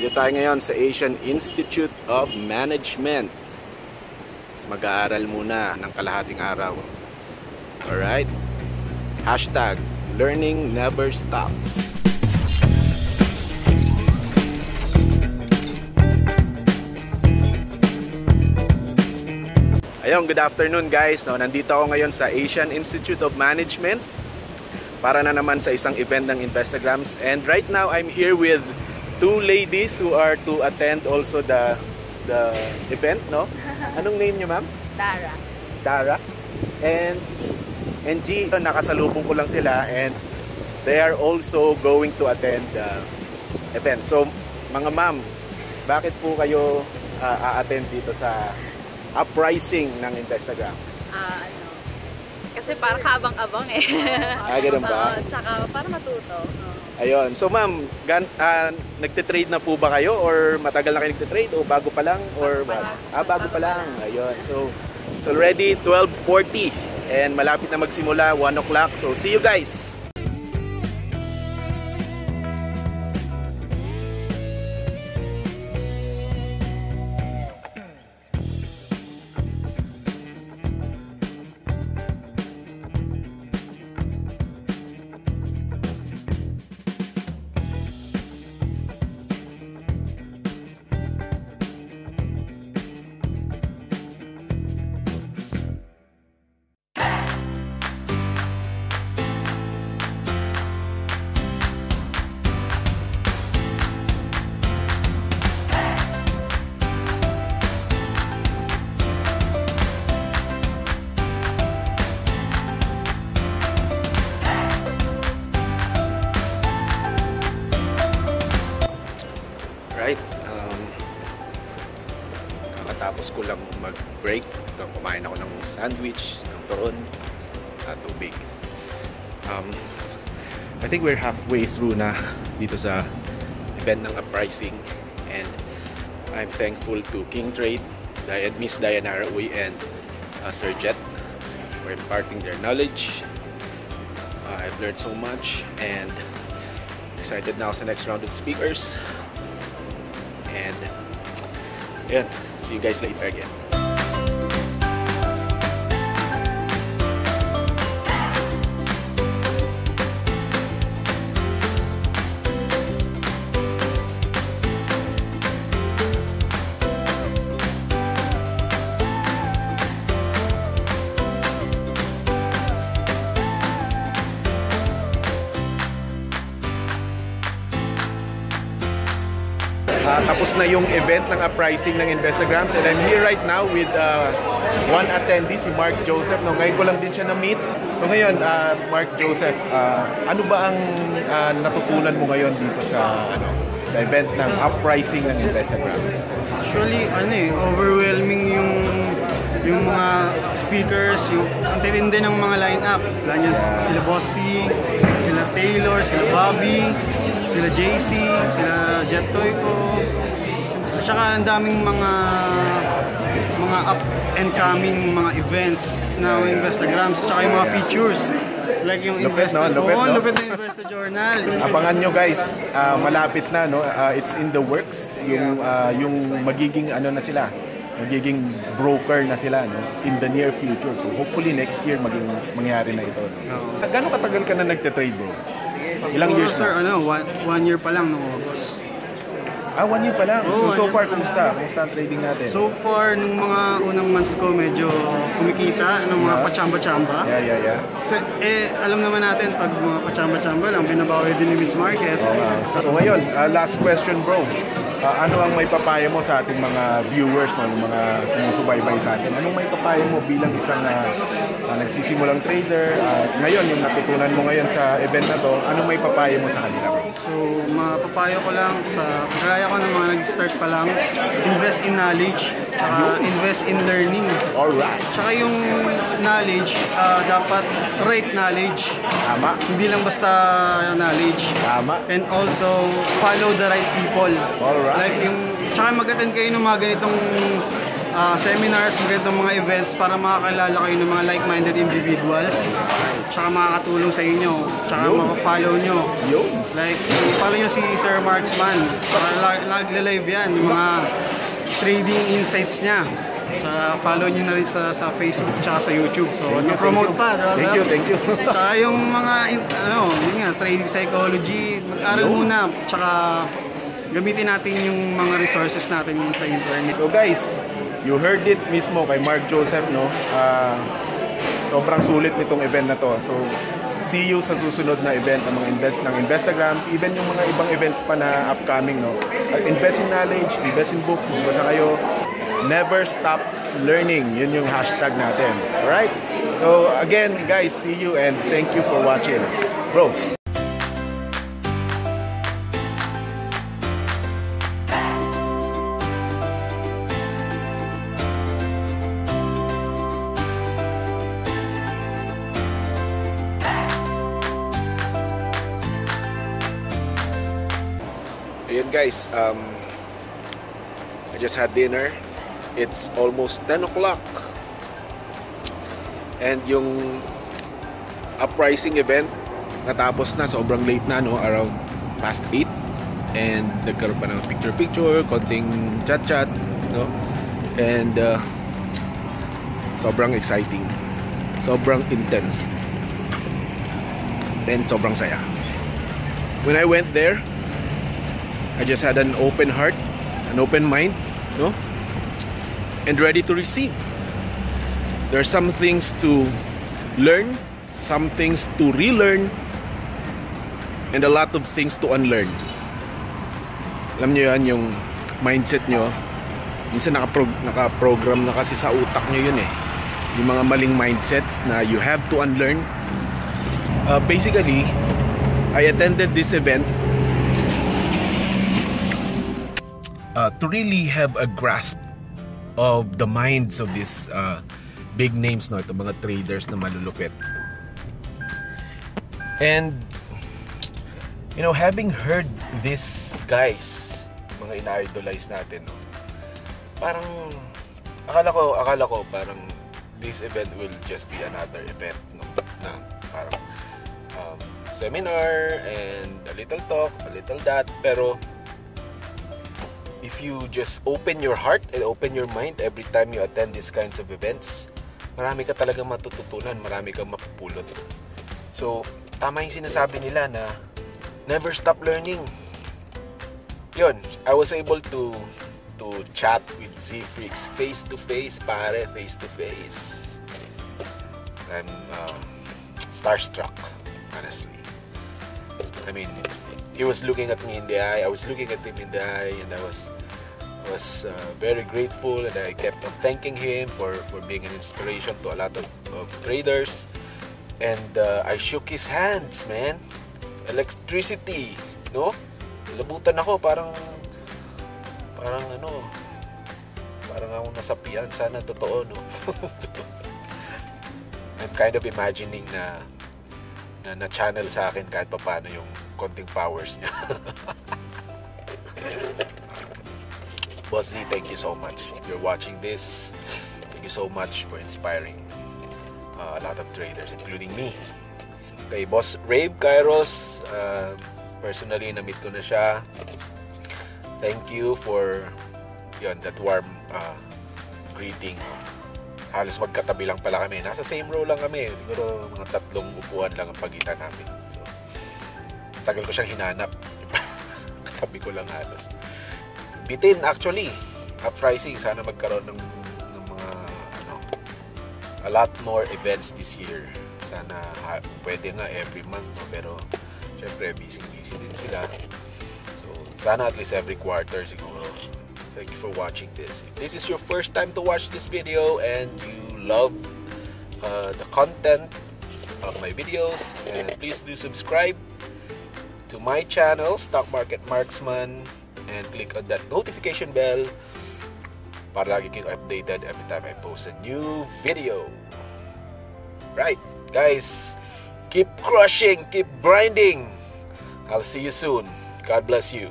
Dito tayo ngayon sa Asian Institute of Management. Mag-aaral muna ng kalahating araw. Alright? Hashtag Learning Never Stops. Ayun, good afternoon guys. Nandito ako ngayon sa Asian Institute of Management para na naman sa isang event ng Investagrams. And right now, I'm here with two ladies who are to attend also the event, no? Anong name niyo, ma'am? Dara. Dara. And G. Nakasalubong ko lang sila and they are also going to attend the event. So, mga ma'am, bakit po kayo a-attend dito sa UPRISING ng Investagrams? Kasi para kabang-abang eh. Ganun ba? Tsaka para matuto. Ayun. So ma'am, nagtitrade na po ba kayo or matagal na kayo nagtitrade o bago pa lang or bago pa lang. Ayun. So it's already 12:40 and malapit na magsimula 1 o'clock. So see you guys. Kakatapos ko lang mag-break, kumain ako ng sandwich, ng turon, at tubig. I think we're halfway through na dito sa event ng UPRISING, and I'm thankful to King Trade, Miss Dayanara Uy and Sir Jet for imparting their knowledge. I've learned so much and excited now sa next round of speakers. And yeah, see you guys later again. Tapos na yung event ng UPRISING ng Investagrams and I'm here right now with one attendee, si Mark Joseph. No, ngayon ko lang din siya na-meet. So ngayon, Mark Joseph, ano ba ang natutunan mo ngayon dito sa event ng UPRISING ng Investagrams? Actually, overwhelming yung mga speakers, ang titindi ng mga line-up. Ganyan sila Bossy, sila Taylor, sila Bobby, sila JC, sila Jet Toyco. At saka ang daming mga up and coming mga events na Investagrams, tsaka yung mga features like yung lupit na Investa Journal. Abangan nyo guys, malapit na, no? It's in the works yung magiging na sila, magiging broker na sila, no? In the near future. So hopefully next year mangyari na ito. No? Gano'ng katagal ka na nagte-trade, bro? Ilang years sir, na? 1 year pa lang noong August. 1 year pa lang. So far, kumusta? Kumusta ang trading natin? So far, nung mga unang months ko, medyo kumikita ng mga pachamba-chamba. Yeah. Alam naman natin, pag mga pachamba-chamba lang, binabawi din yung Miss Market. So ngayon, last question bro. Ano ang may papayo mo sa ating mga viewers, mga sumusubaybay sa atin? Anong may papayo mo bilang isang nagsisimulang trader? Ngayon, yung natutunan mo ngayon sa event na to, anong may papayo mo sa kanila? So, mapapayo ko lang sa kagaya ko ng mga nag-start pa lang, invest in knowledge, tsaka invest in learning. Alright. Tsaka yung knowledge, dapat right knowledge. Tama. Hindi lang basta knowledge. Tama. And also, follow the right people. Alright. Like yung, tsaka mag-attend kayo ng mga ganitong seminars, magandang mga events para makakilala kayo ng mga like-minded individuals. Tsaka makakatulong sa inyo. Tsaka makafollow nyo. Like, follow nyo si Sir Marksman. Nag-live yan, yung mga trading insights niya. Tsaka follow nyo na rin sa Facebook tsaka sa YouTube. So, na-promote pa. Thank you. Tsaka yung mga, yun nga, trading psychology, mag-aral muna. Tsaka gamitin natin yung mga resources natin sa internet. So guys, you heard it mismo kay Mark Joseph, no? Sobrang sulit nitong event na to. So, see you sa susunod na event ng mga Investagrams, even yung mga ibang events pa na upcoming, no? Invest in knowledge, invest in books, magbasa kayo. Never stop learning. Yun yung hashtag natin. Alright? So, again, guys, see you and thank you for watching. Bro. Ayan guys, I just had dinner. It's almost 10 o'clock. And yung uprising event natapos na, sobrang late na, no? Around past 8. And nagkaroon pa ng picture-picture, konting chat-chat, no? And sobrang exciting, sobrang intense, and sobrang saya. When I went there, I just had an open heart, an open mind, no? And ready to receive. There are some things to learn, some things to relearn, and a lot of things to unlearn. Alam nyo yan, yung mindset nyo, minsan naka-program na kasi sa utak nyo yun eh. Yung mga maling mindsets na you have to unlearn. Basically, I attended this event to really have a grasp of the minds of these big names, no, ito mga traders na malulupit. And you know, having heard these guys, mga ina-idolize natin, no, parang akala ko parang this event will just be another event, no, na parang seminar and a little talk, a little that, pero if you just open your heart and open your mind every time you attend these kinds of events, marami ka talagang matututunan, marami kang mapupulot. So, tama yung sinasabi nila na never stop learning. Yun, I was able to chat with ZEEFREAKS face to face, pare, face to face. I'm starstruck, honestly. I mean, he was looking at me in the eye, I was looking at him in the eye, and I was very grateful, and I kept on thanking him for being an inspiration to a lot of traders. And I shook his hands, man. Electricity, no? Labutan ako, parang ako nasapian. Sana totoo, no? I'm kind of imagining na channel sa akin kahit paano yung konting powers niya. Boss Z, thank you so much. If you're watching this, thank you so much for inspiring a lot of traders, including me. Kay Boss Rave Kairos, personally, na-meet ko na siya. Thank you for that warm greeting. Halos magkatabi lang pala kami. Nasa same row lang kami. Siguro mga 3 upuan lang ang pagitan namin. So, tagal ko siyang hinanap. Katabi ko lang halos. Bitin, actually. Uprising. Sana magkaroon ng mga a lot more events this year. Sana pwede nga every month. No? Pero, syempre, busy din sila. So, sana at least every quarter siguro. Thank you for watching this. If this is your first time to watch this video and you love the content of my videos, please do subscribe to my channel, Stock Market Marksman, and click on that notification bell para lagi kayong updated every time I post a new video. Right, guys, keep crushing, keep grinding. I'll see you soon. God bless you.